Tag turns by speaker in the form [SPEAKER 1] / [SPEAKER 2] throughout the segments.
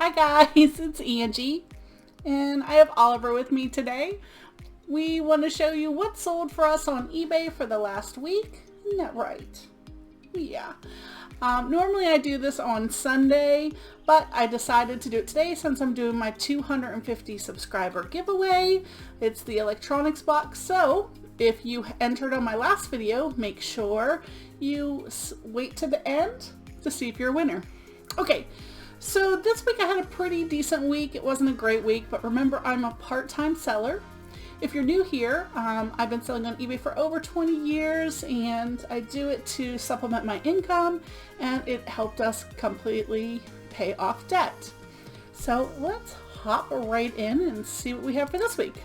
[SPEAKER 1] Hi guys, it's Angie, and I have Oliver with me today. We want to show you what sold for us on eBay for the last week. Isn't that right? Yeah. Normally I do this on Sunday, but I decided to do it today since I'm doing my 250 subscriber giveaway. It's the electronics box, so if you entered on my last video, make sure you wait to the end to see if you're a winner. Okay, so this week I had a pretty decent week. It wasn't a great week, but remember, I'm a part-time seller. If you're new here, I've been selling on eBay for over 20 years, and I do it to supplement my income, and it helped us completely pay off debt. So let's hop right in and see what we have for this week.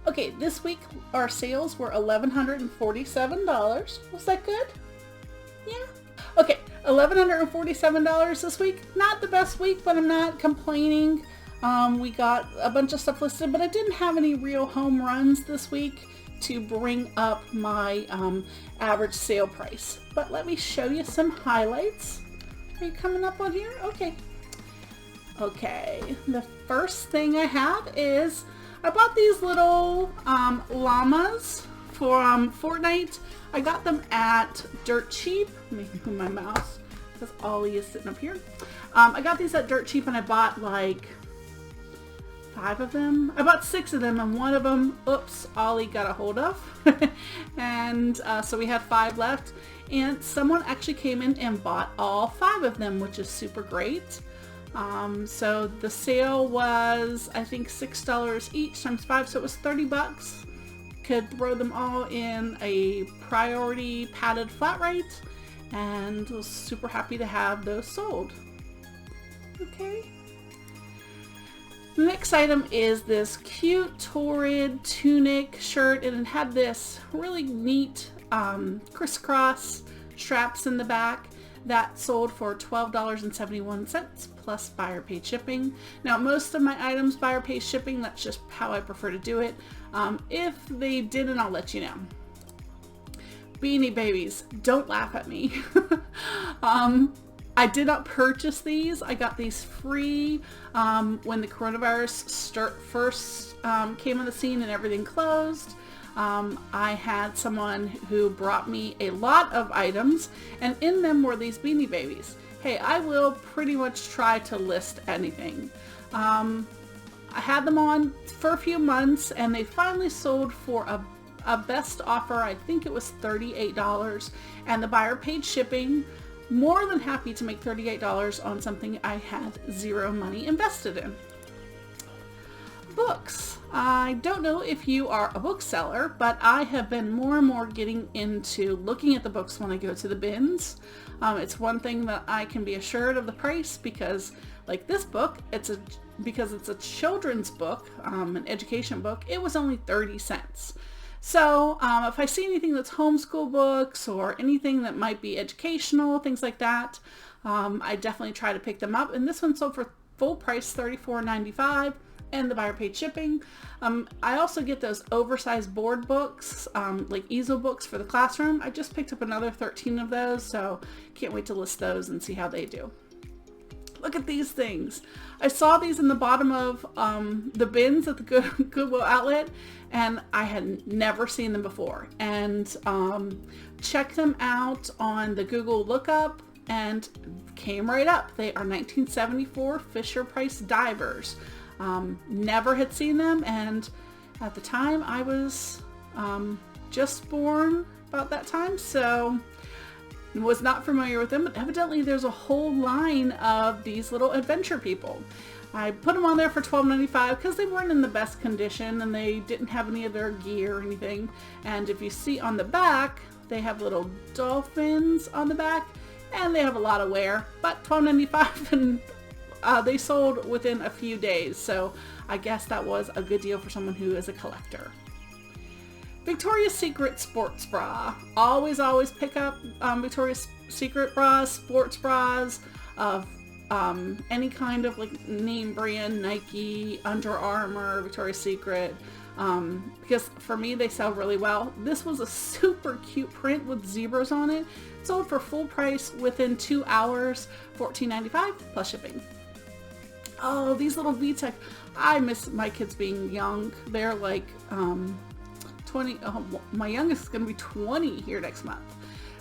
[SPEAKER 1] Okay, this week our sales were $1,147. Was that good? Yeah. Okay, $1,147 this week. Not the best week, but I'm not complaining. We got a bunch of stuff listed, but I didn't have any real home runs this week to bring up my average sale price. But let me show you some highlights. Are you coming up on here? Okay. Okay, the first thing I have is I bought these little llamas for Fortnite. I got them at Dirt Cheap. Let me move my mouse because Ollie is sitting up here. I got these at Dirt Cheap, and I bought like 5 of them. I bought 6 of them, and one of them, oops, Ollie got a hold of. And so we had 5 left, and someone actually came in and bought all 5 of them, which is super great. So the sale was, I think, $6 each times 5, so it was 30 bucks. Could throw them all in a priority padded flat rate, and was super happy to have those sold. Okay. The next item is this cute torrid tunic shirt, and it had this really neat crisscross straps in the back. That sold for $12.71 plus buyer paid shipping. Now, most of my items buyer paid shipping. That's just how I prefer to do it. If they didn't, I'll let you know. Beanie Babies, don't laugh at me. I did not purchase these. I got these free when the coronavirus first came on the scene and everything closed. I had someone who brought me a lot of items, and in them were these Beanie Babies. Hey, I will pretty much try to list anything. I had them on for a few months, and they finally sold for a best offer. I think it was $38, and the buyer paid shipping. More than happy to make $38 on something I had zero money invested in. Books. I don't know if you are a bookseller, but I have been more and more getting into looking at the books when I go to the bins. It's one thing that I can be assured of the price, because like this book, because it's a children's book, an education book, it was only 30 cents. So if I see anything that's homeschool books or anything that might be educational, things like that, I definitely try to pick them up. And this one sold for full price, $34.95, and the buyer paid shipping. I also get those oversized board books, like easel books for the classroom. I just picked up another 13 of those, so can't wait to list those and see how they do. Look at these things. I saw these in the bottom of the bins at the Goodwill outlet, and I had never seen them before. And checked them out on the Google lookup and came right up. They are 1974 Fisher-Price divers. Never had seen them, and at the time I was just born about that time, so was not familiar with them, but evidently there's a whole line of these little adventure people. I put them on there for $12.95 because they weren't in the best condition and they didn't have any of their gear or anything. And if you see on the back, they have little dolphins on the back, and they have a lot of wear, but $12.95, and they sold within a few days, so I guess that was a good deal for someone who is a collector. Victoria's Secret sports bra. Always pick up Victoria's Secret bras, sports bras of any kind of like name brand, Nike, Under Armour, Victoria's Secret, because for me they sell really well. This was a super cute print with zebras on it. Sold for full price within 2 hours, $14.95 plus shipping. Oh, these little VTech. I miss my kids being young. They're like 20. Oh, my youngest is going to be 20 here next month.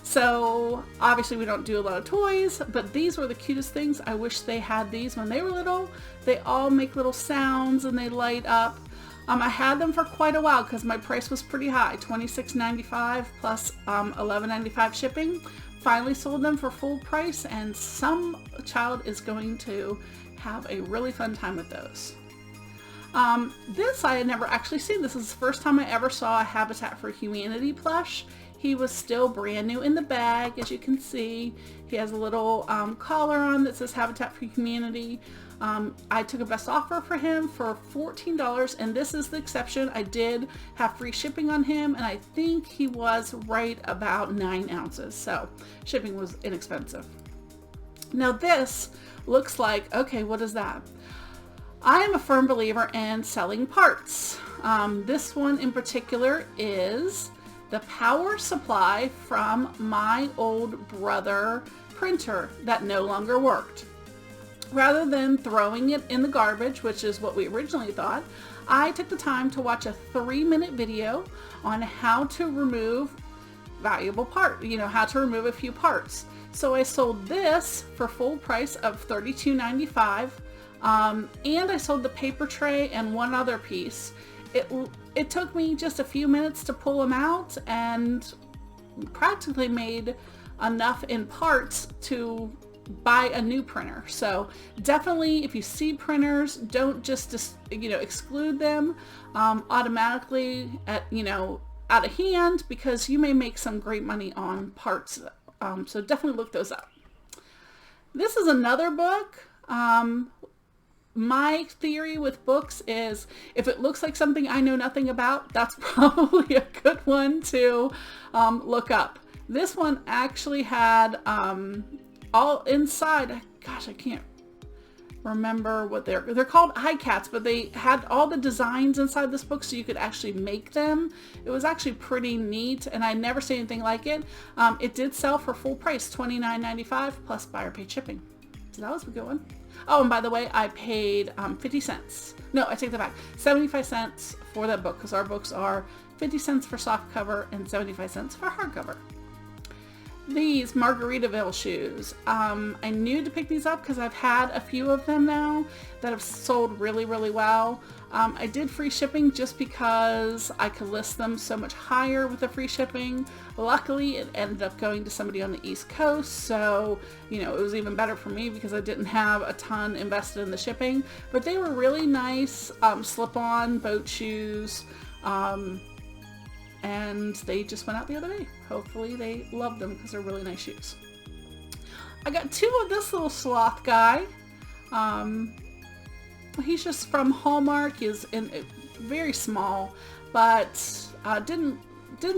[SPEAKER 1] So obviously we don't do a lot of toys, but these were the cutest things. I wish they had these when they were little. They all make little sounds and they light up. I had them for quite a while because my price was pretty high, $26.95 plus $11.95 shipping. Finally sold them for full price, and some child is going to have a really fun time with those. This I had never actually seen. This is the first time I ever saw a Habitat for Humanity plush. He was still brand new in the bag, as you can see. He has a little collar on that says Habitat for Humanity. I took a best offer for him for $14, and this is the exception. I did have free shipping on him, and I think he was right about 9 ounces, so shipping was inexpensive. Now this looks like, okay, what is that? I am a firm believer in selling parts. This one in particular is the power supply from my old brother printer that no longer worked. Rather than throwing it in the garbage, which is what we originally thought, I took the time to watch a 3-minute video on how to remove valuable part, how to remove a few parts. So I sold this for full price of $32.95, and I sold the paper tray and one other piece. It took me just a few minutes to pull them out and practically made enough in parts to buy a new printer. So definitely, if you see printers, don't just exclude them automatically out of hand, because you may make some great money on parts. So definitely look those up. This is another book. My theory with books is if it looks like something I know nothing about, that's probably a good one to look up. This one actually had all inside, gosh, I can't remember what they're called iCats, but they had all the designs inside this book so you could actually make them. It was actually pretty neat, and I never seen anything like it. It did sell for full price, $29.95 plus buyer paid shipping. So that was a good one. Oh, and by the way, I paid 50 cents. No, I take that back. 75 cents for that book, because our books are 50 cents for soft cover and 75 cents for hardcover. These Margaritaville shoes. I knew to pick these up because I've had a few of them now that have sold really, really well. I did free shipping just because I could list them so much higher with the free shipping. Luckily, it ended up going to somebody on the East Coast, so it was even better for me because I didn't have a ton invested in the shipping. But they were really nice slip-on boat shoes. And they just went out the other day. Hopefully they love them because they're really nice shoes. I got 2 of this little sloth guy. He's just from Hallmark. He's very small, but didn't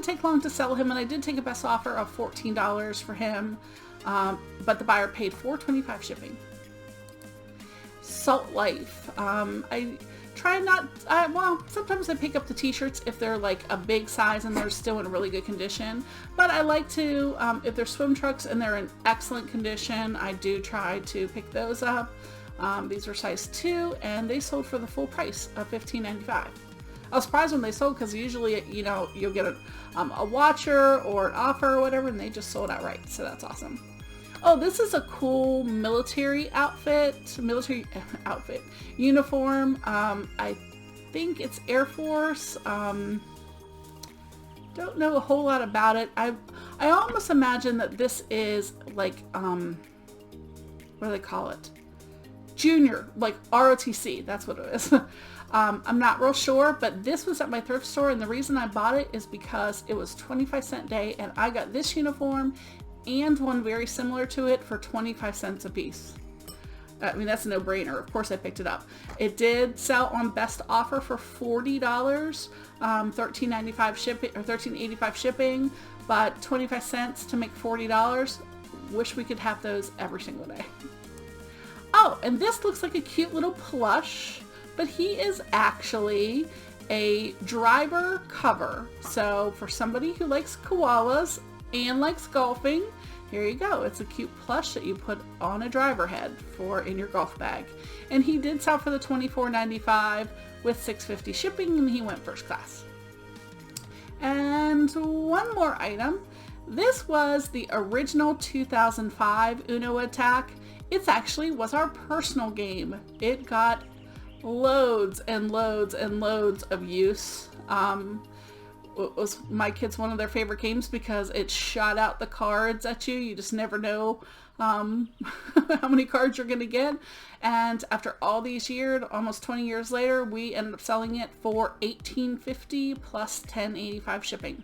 [SPEAKER 1] take long to sell him, and I did take a best offer of $14 for him, but the buyer paid $4.25 shipping. Salt Life. I try not, sometimes I pick up the t-shirts if they're like a big size and they're still in really good condition, but I like to, if they're swim trunks and they're in excellent condition, I do try to pick those up. These are size 2, and they sold for the full price of $15.95. I was surprised when they sold, because usually, you'll get a watcher or an offer or whatever, and they just sold outright, so that's awesome. Oh, this is a cool military uniform. I think it's Air Force. Don't know a whole lot about it. I almost imagine that this is like, what do they call it? Junior, like ROTC, that's what it is. I'm not real sure, but this was at my thrift store, and the reason I bought it is because it was 25-cent day, and I got this uniform and one very similar to it for 25 cents a piece. I mean, that's a no-brainer. Of course I picked it up. It did sell on best offer for $40, $13.95 shipping, or $13.85 shipping, but 25 cents to make $40. Wish we could have those every single day. Oh, and this looks like a cute little plush, but he is actually a driver cover. So for somebody who likes koalas and likes golfing, here you go. It's a cute plush that you put on a driver head for in your golf bag. And he did sell for the $24.95 with $6.50 shipping, and he went first class. And one more item. This was the original 2005 Uno Attack. It actually was our personal game. It got loads and loads and loads of use. It was my kids one of their favorite games because it shot out the cards at you. You just never know how many cards you're gonna get. And after all these years, almost 20 years later, we ended up selling it for $18.50 plus $10.85 shipping.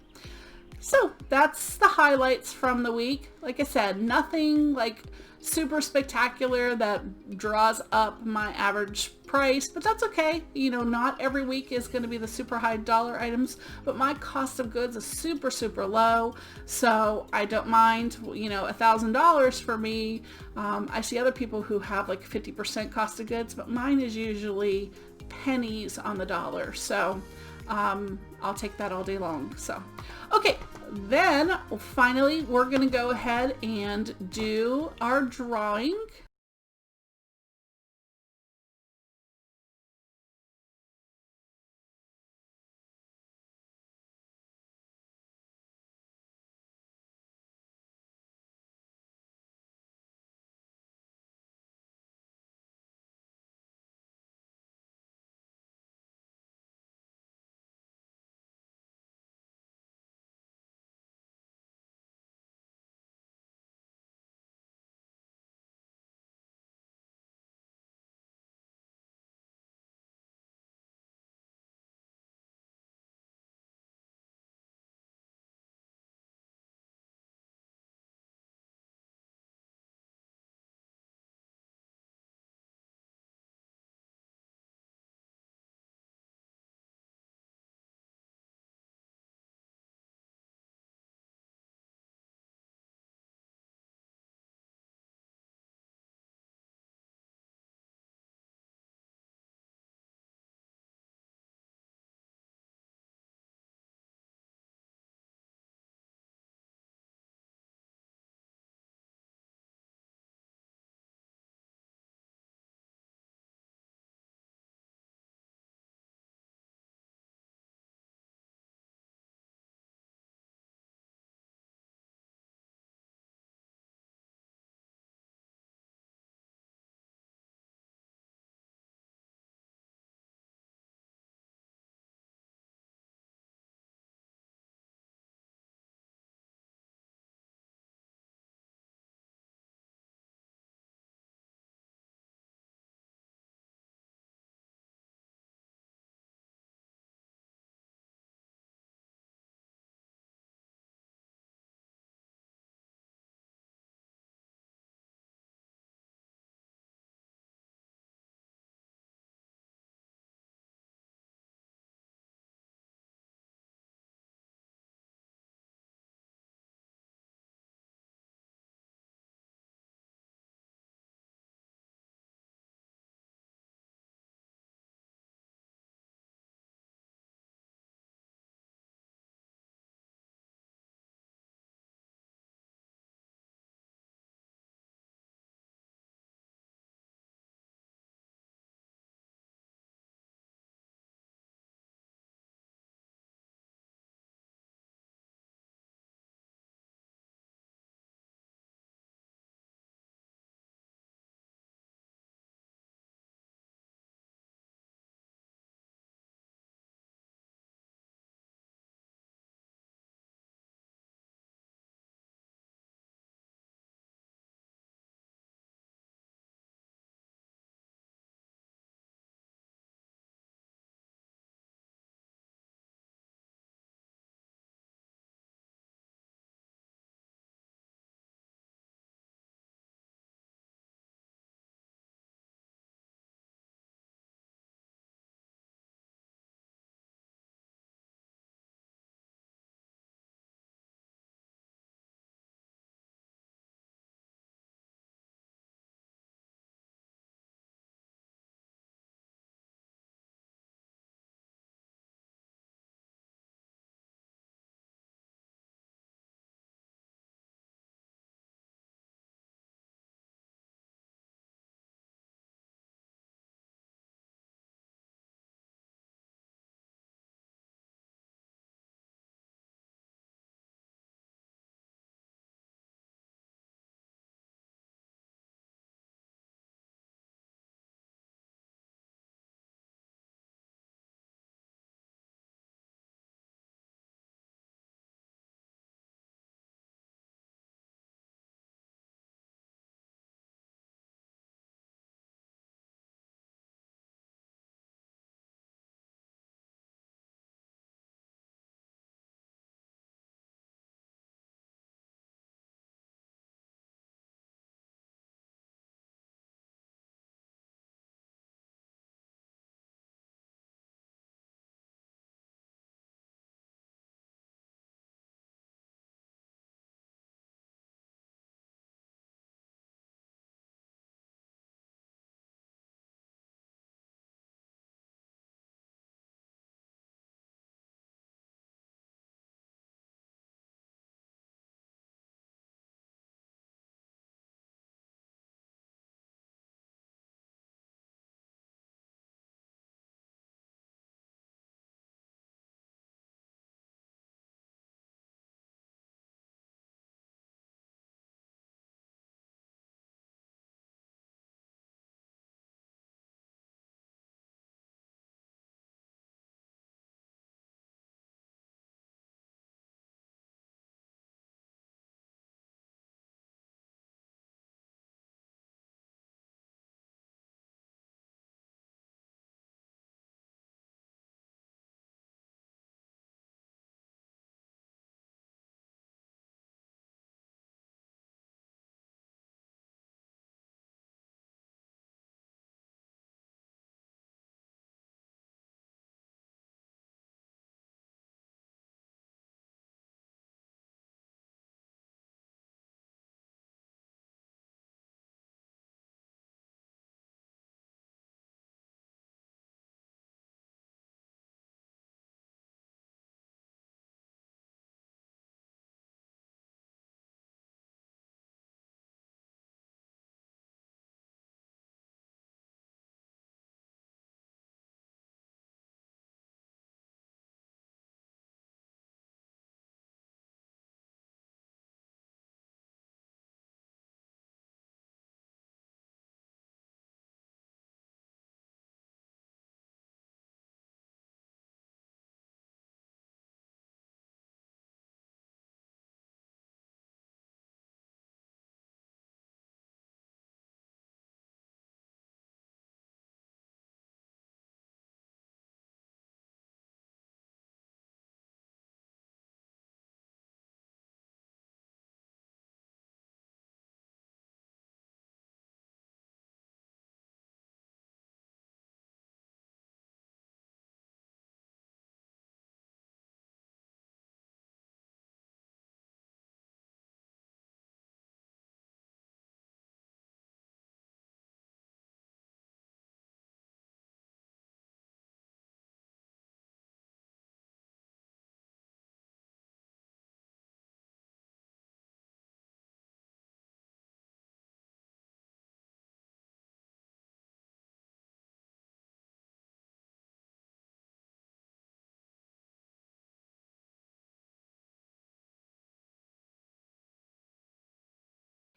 [SPEAKER 1] So that's the highlights from the week. Like I said, nothing like super spectacular that draws up my average price, but that's okay. You know, not every week is going to be the super high dollar items, but my cost of goods is super, super low. So I don't mind, you know, $1,000 for me. I see other people who have like 50% cost of goods, but mine is usually pennies on the dollar. So I'll take that all day long. So, okay, then finally we're going to go ahead and do our drawing.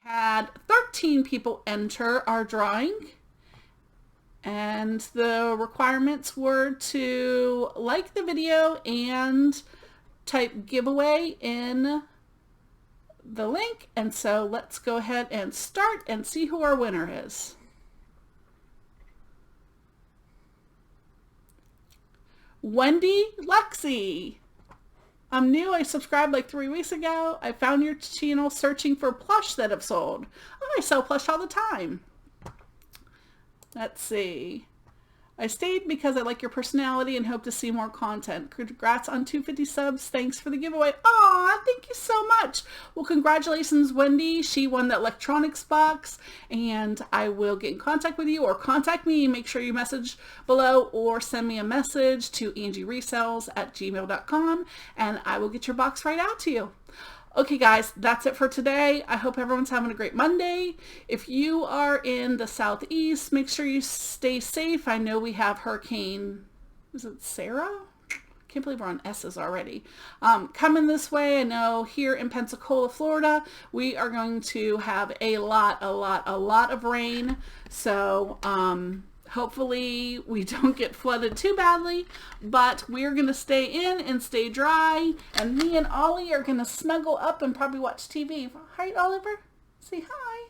[SPEAKER 1] Had 13 people enter our drawing, and the requirements were to like the video and type giveaway in the link. And so let's go ahead and start and see who our winner is. Wendy Lexi. I'm new. I subscribed like 3 weeks ago. I found your channel searching for plush that have sold. Oh, I sell plush all the time. Let's see. I stayed because I like your personality and hope to see more content. Congrats on 250 subs. Thanks for the giveaway. Aw, thank you so much. Well, congratulations, Wendy. She won the electronics box, and I will get in contact with you, or contact me. Make sure you message below or send me a message to AngieResells@gmail.com, and I will get your box right out to you. Okay guys, that's it for today. I hope everyone's having a great Monday. If you are in the southeast, make sure you stay safe. I know we have Hurricane, is it Sarah? Can't believe we're on S's already. Coming this way. I know here in Pensacola, Florida, we are going to have a lot of rain. So, hopefully we don't get flooded too badly, but we're going to stay in and stay dry, and me and Ollie are going to snuggle up and probably watch TV. Hi, Oliver. Say hi.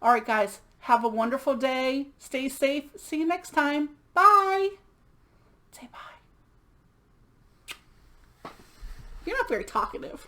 [SPEAKER 1] All right, guys. Have a wonderful day. Stay safe. See you next time. Bye. Say bye. You're not very talkative.